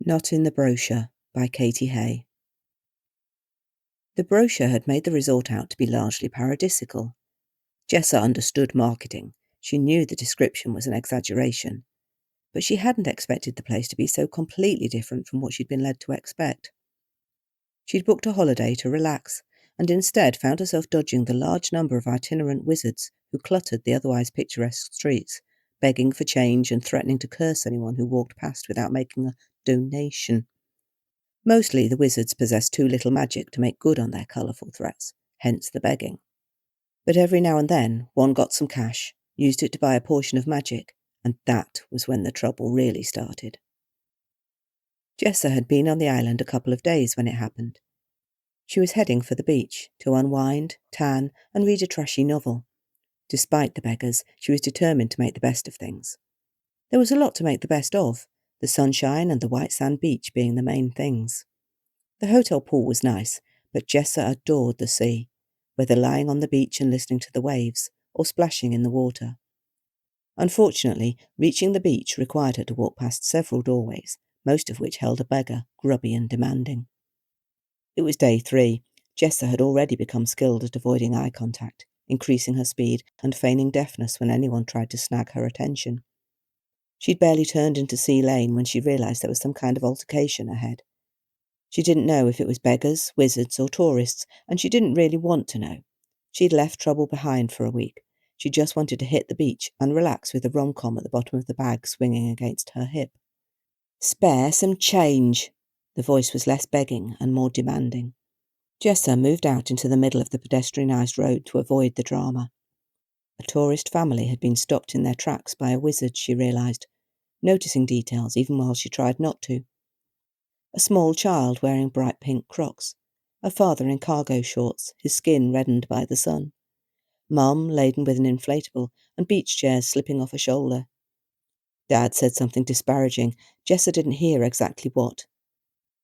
Not in the Brochure by Katy Haye. The brochure had made the resort out to be largely paradisical. Jessa understood marketing. She knew the description was an exaggeration. But she hadn't expected the place to be so completely different from what she'd been led to expect. She'd booked a holiday to relax, and instead found herself dodging the large number of itinerant wizards who cluttered the otherwise picturesque streets, begging for change and threatening to curse anyone who walked past without making a donation. Mostly the wizards possessed too little magic to make good on their colourful threats, hence the begging. But every now and then one got some cash, used it to buy a portion of magic, and that was when the trouble really started. Jessa had been on the island a couple of days when it happened. She was heading for the beach to unwind, tan, and read a trashy novel. Despite the beggars, she was determined to make the best of things. There was a lot to make the best of, the sunshine and the white sand beach being the main things. The hotel pool was nice, but Jessa adored the sea, whether lying on the beach and listening to the waves, or splashing in the water. Unfortunately, reaching the beach required her to walk past several doorways, most of which held a beggar, grubby and demanding. It was day 3. Jessa had already become skilled at avoiding eye contact, increasing her speed and feigning deafness when anyone tried to snag her attention. She'd barely turned into Sea Lane when she realised there was some kind of altercation ahead. She didn't know if it was beggars, wizards, or tourists, and she didn't really want to know. She'd left trouble behind for a week. She just wanted to hit the beach and relax with a rom-com at the bottom of the bag swinging against her hip. "Spare some change." The voice was less begging and more demanding. Jessa moved out into the middle of the pedestrianised road to avoid the drama. A tourist family had been stopped in their tracks by a wizard, she realised, noticing details even while she tried not to. A small child wearing bright pink Crocs, a father in cargo shorts, his skin reddened by the sun, Mum laden with an inflatable, and beach chairs slipping off a shoulder. Dad said something disparaging. Jessa didn't hear exactly what.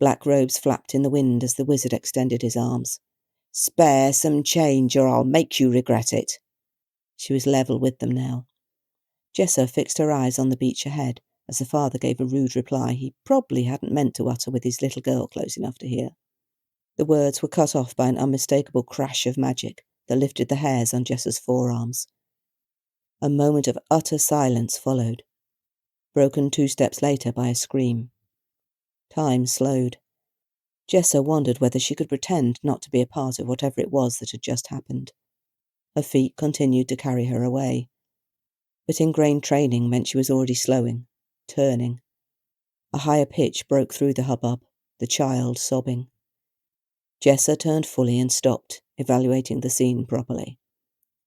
Black robes flapped in the wind as the wizard extended his arms. "Spare some change or I'll make you regret it." She was level with them now. Jessa fixed her eyes on the beach ahead as the father gave a rude reply he probably hadn't meant to utter with his little girl close enough to hear. The words were cut off by an unmistakable crash of magic that lifted the hairs on Jessa's forearms. A moment of utter silence followed, broken 2 steps later by a scream. Time slowed. Jessa wondered whether she could pretend not to be a part of whatever it was that had just happened. Her feet continued to carry her away, but ingrained training meant she was already slowing, turning. A higher pitch broke through the hubbub, the child sobbing. Jessa turned fully and stopped, evaluating the scene properly.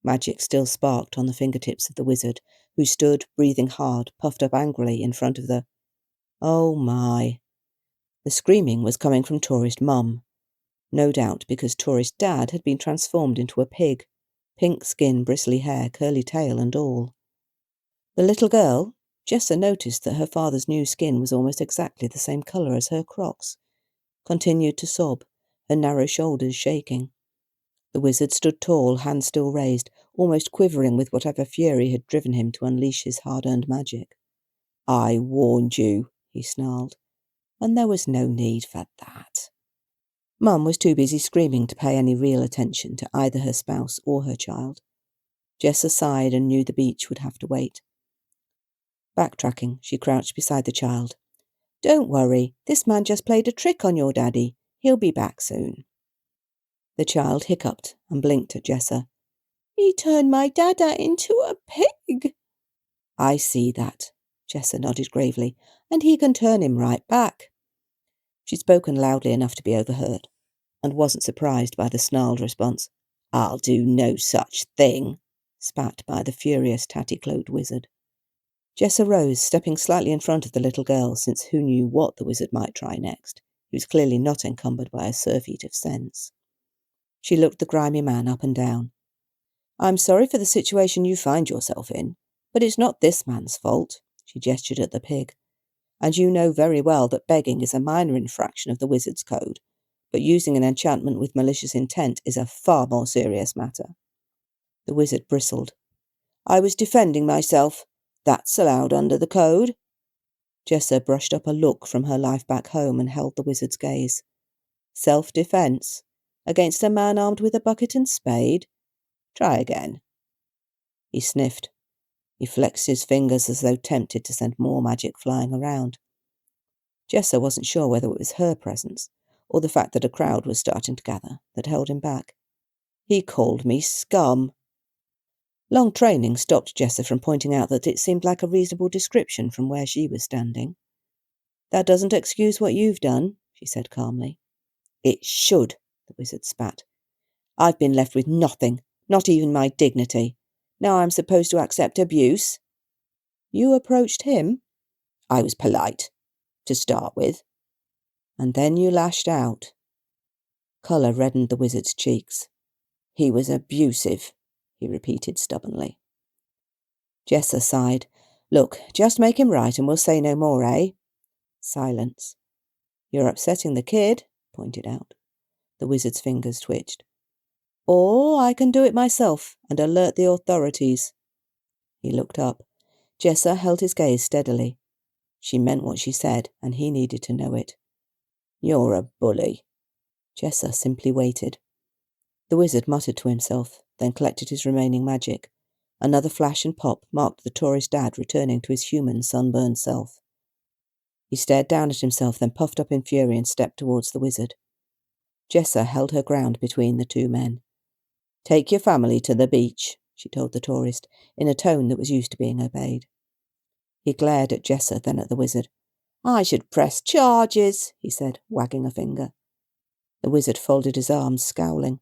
Magic still sparked on the fingertips of the wizard, who stood, breathing hard, puffed up angrily in front of the... Oh my! The screaming was coming from tourist Mum, no doubt because tourist Dad had been transformed into a pig, pink skin, bristly hair, curly tail and all. The little girl, Jessa noticed that her father's new skin was almost exactly the same colour as her Crocs, continued to sob, her narrow shoulders shaking. The wizard stood tall, hands still raised, almost quivering with whatever fury had driven him to unleash his hard-earned magic. "I warned you," he snarled, "and there was no need for that." Mum was too busy screaming to pay any real attention to either her spouse or her child. Jessa sighed and knew the beach would have to wait. Backtracking, she crouched beside the child. "Don't worry, this man just played a trick on your daddy. He'll be back soon." The child hiccuped and blinked at Jessa. "He turned my dada into a pig." "I see that," Jessa nodded gravely, "and he can turn him right back." She'd spoken loudly enough to be overheard, and wasn't surprised by the snarled response. "I'll do no such thing," spat by the furious tatty-cloaked wizard. Jessa rose, stepping slightly in front of the little girl, since who knew what the wizard might try next. He was clearly not encumbered by a surfeit of sense. She looked the grimy man up and down. "I'm sorry for the situation you find yourself in, but it's not this man's fault," she gestured at the pig. "And you know very well that begging is a minor infraction of the wizard's code, but using an enchantment with malicious intent is a far more serious matter." The wizard bristled. "I was defending myself. That's allowed under the code." Jessa brushed up a look from her life back home and held the wizard's gaze. Self-defence? Against a man armed with a bucket and spade? Try again. He sniffed. He flexed his fingers as though tempted to send more magic flying around. Jessa wasn't sure whether it was her presence, or the fact that a crowd was starting to gather, that held him back. He called me scum. Long training stopped Jessa from pointing out that it seemed like a reasonable description from where she was standing. That doesn't excuse what you've done, she said calmly. It should, the wizard spat. I've been left with nothing, not even my dignity. Now I'm supposed to accept abuse? You approached him? I was polite, to start with. And then you lashed out. Colour reddened the wizard's cheeks. He was abusive, he repeated stubbornly. Jessa sighed. Look, just make him right and we'll say no more, eh? Silence. You're upsetting the kid, pointed out. The wizard's fingers twitched. Or I can do it myself and alert the authorities. He looked up. Jessa held his gaze steadily. She meant what she said, and he needed to know it. You're a bully. Jessa simply waited. The wizard muttered to himself, then collected his remaining magic. Another flash and pop marked the tourist dad returning to his human, sunburned self. He stared down at himself, then puffed up in fury and stepped towards the wizard. Jessa held her ground between the two men. Take your family to the beach, she told the tourist, in a tone that was used to being obeyed. He glared at Jessa, then at the wizard. I should press charges, he said, wagging a finger. The wizard folded his arms, scowling.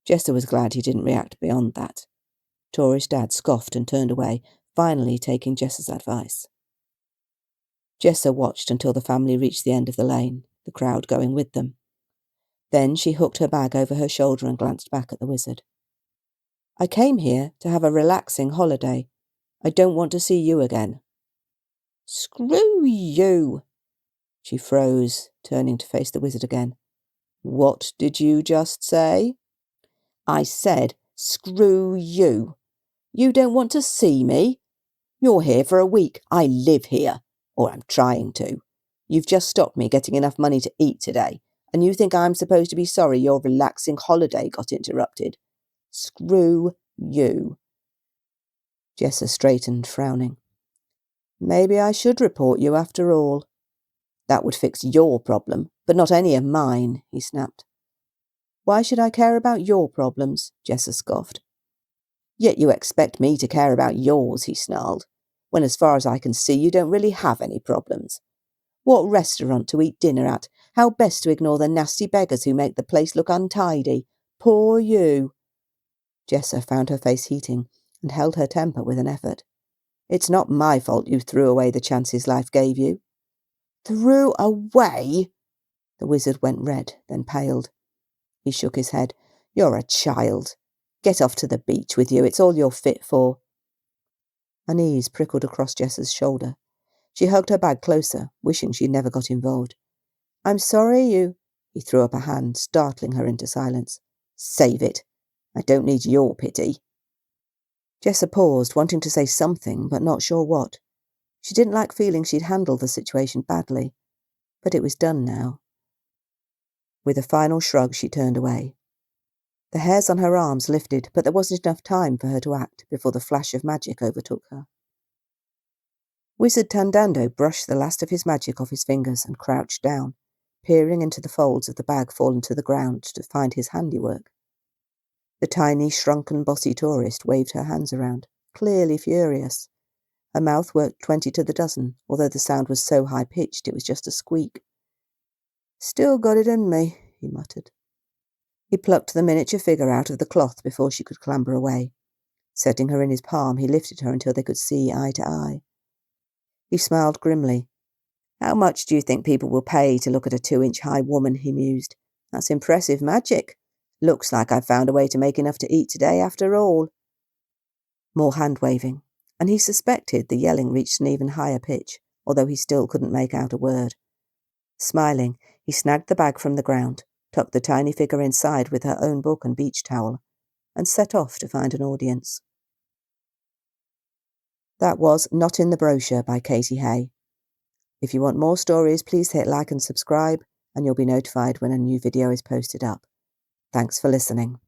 Jessa was glad he didn't react beyond that. Tourist dad scoffed and turned away, finally taking Jessa's advice. Jessa watched until the family reached the end of the lane, the crowd going with them. Then she hooked her bag over her shoulder and glanced back at the wizard. I came here to have a relaxing holiday. I don't want to see you again. Screw you! She froze, turning to face the wizard again. What did you just say? I said, screw you. You don't want to see me? You're here for a week. I live here, or I'm trying to. You've just stopped me getting enough money to eat today, and you think I'm supposed to be sorry your relaxing holiday got interrupted. Screw you. Jessa straightened, frowning. Maybe I should report you after all. That would fix your problem, but not any of mine, he snapped. Why should I care about your problems? Jessa scoffed. Yet you expect me to care about yours, he snarled, when as far as I can see you don't really have any problems. What restaurant to eat dinner at? How best to ignore the nasty beggars who make the place look untidy? Poor you. Jessa found her face heating and held her temper with an effort. It's not my fault you threw away the chances life gave you. Threw away? The wizard went red, then paled. He shook his head. You're a child. Get off to the beach with you. It's all you're fit for. Unease prickled across Jessa's shoulder. She hugged her bag closer, wishing she'd never got involved. I'm sorry you... He threw up a hand, startling her into silence. Save it. I don't need your pity. Jessa paused, wanting to say something, but not sure what. She didn't like feeling she'd handled the situation badly, but it was done now. With a final shrug, she turned away. The hairs on her arms lifted, but there wasn't enough time for her to act before the flash of magic overtook her. Wizard Tandando brushed the last of his magic off his fingers and crouched down, peering into the folds of the bag fallen to the ground to find his handiwork. The tiny, shrunken, bossy tourist waved her hands around, clearly furious. Her mouth worked 20 to the dozen, although the sound was so high-pitched it was just a squeak. Still got it in me, he muttered. He plucked the miniature figure out of the cloth before she could clamber away. Setting her in his palm, he lifted her until they could see eye to eye. He smiled grimly. How much do you think people will pay to look at a 2-inch-high woman, he mused. That's impressive magic. Looks like I've found a way to make enough to eat today after all. More hand-waving, and he suspected the yelling reached an even higher pitch, although he still couldn't make out a word. Smiling, he snagged the bag from the ground, tucked the tiny figure inside with her own book and beach towel, and set off to find an audience. That was Not in the Brochure by Katy Haye. If you want more stories, please hit like and subscribe, and you'll be notified when a new video is posted up. Thanks for listening.